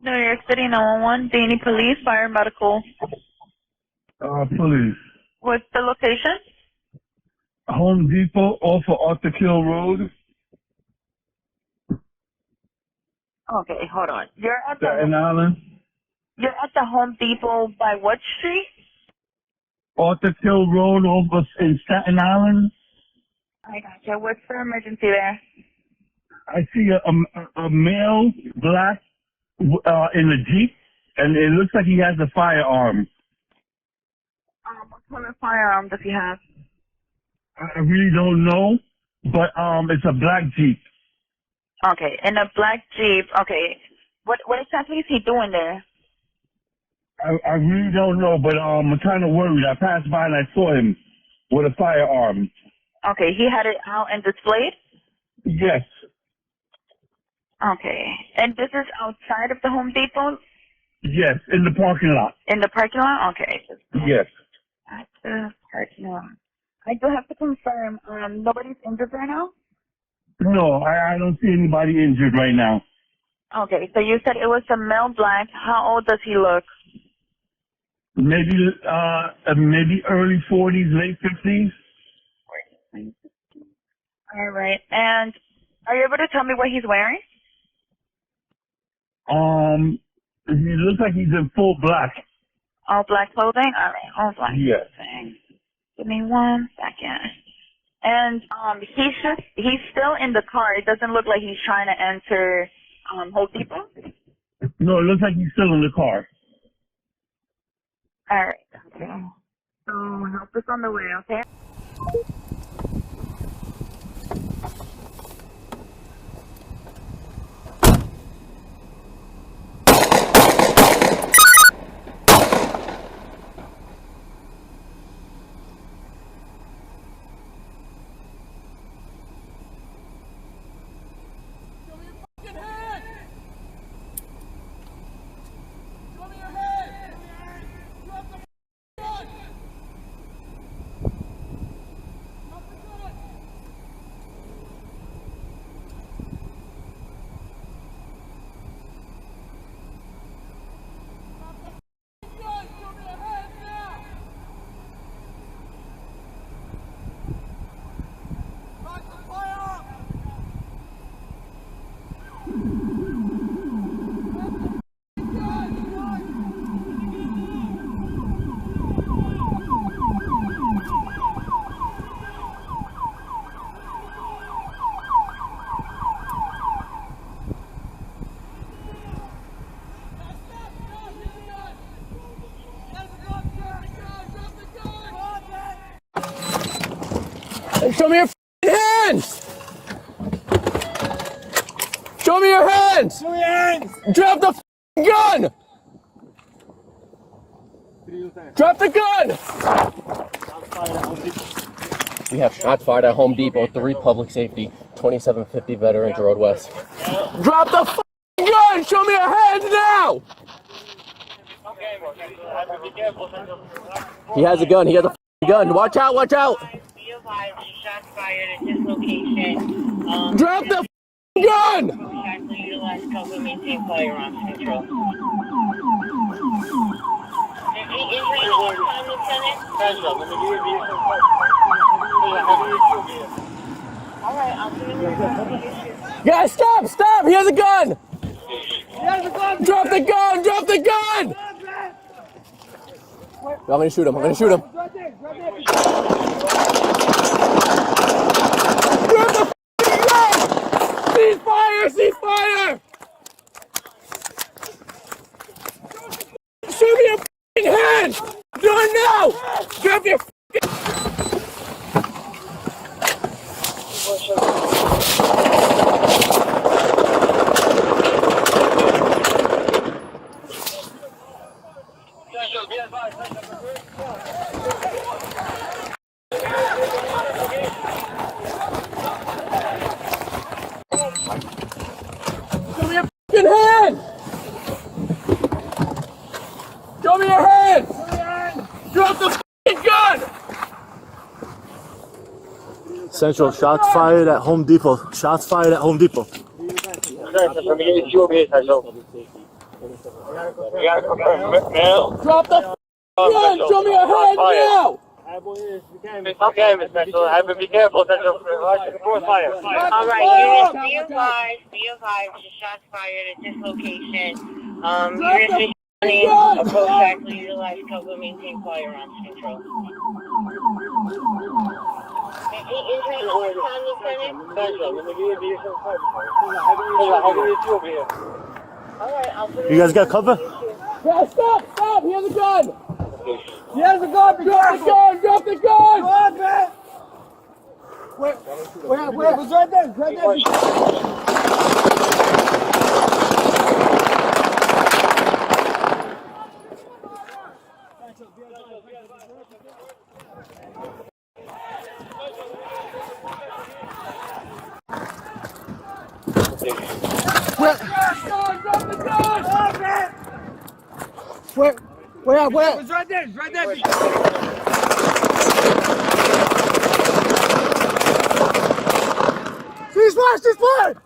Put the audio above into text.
New York City 911. Do you need police, fire, medical? Police. What's the location? Home Depot off of Arthur Kill Road. Okay, hold on. Staten Island. You're at the Home Depot by what street? Arthur Kill Road over in Staten Island. I gotcha. What's the emergency there? I see a male black in a Jeep, and it looks like he has a firearm. What kind of firearm does he have? I really don't know, but it's a black Jeep. Okay, in a black Jeep. Okay, what exactly is he doing there? I really don't know, but I'm kind of worried. I passed by and I saw him with a firearm. Okay, he had it out and displayed? Yes. Okay, and this is outside of the Home Depot? Yes, in the parking lot. In the parking lot? Okay. Yes. At the parking lot. I do have to confirm, nobody's injured right now? No, I don't see anybody injured right now. Okay, so you said it was a male black. How old does he look? Maybe early 40s, late 50s. All right, and are you able to tell me what he's wearing? He looks like he's in full black. All black clothing? All right, all black Yes. clothing. Give me 1 second. And he's still in the car. It doesn't look like he's trying to enter Home Depot. No, it looks like he's still in the car. All right. Okay. So help us on the way, okay? Show me your hands! Show me your hands! Show me your hands! Drop the gun! Drop the gun! We have shots fired at Home Depot, 3 public safety, 2750 Veterans Road West. Drop the gun! Show me your hands now! He has a gun. He has a gun. Watch out! Watch out! Shots fired at this location. Drop the gun! Shots utilized cover, maintain firearms control. Any injury at this time, Lieutenant? All right, I'll do it. Guys, stop! Stop! He has a gun! He has a gun! Drop the gun! Drop the gun! I'm gonna shoot him. I'm gonna shoot him. Drop the gun! Cease fire! Cease fire! Show me your hand! Do it now! Drop your hand! Show me your hand! Drop the gun! Central, shots fired at Home Depot. Shots fired at Home Depot. You gotta confirm male. Drop the gun! Show me your hand now! Okay, Miss Mitchell. Have to be careful. That's a force fire. All right, units, be advised, the shots fired at this location. Units responding, approach factor, utilize cover, maintain firearms control. Any injuries at this time, Lieutenant? All right, I'll put it. You guys got cover? Yeah, stop! He has a gun! He has a gun! Drop the gun! Drop it! Where? Was right there! Where? It's right there! She's fired!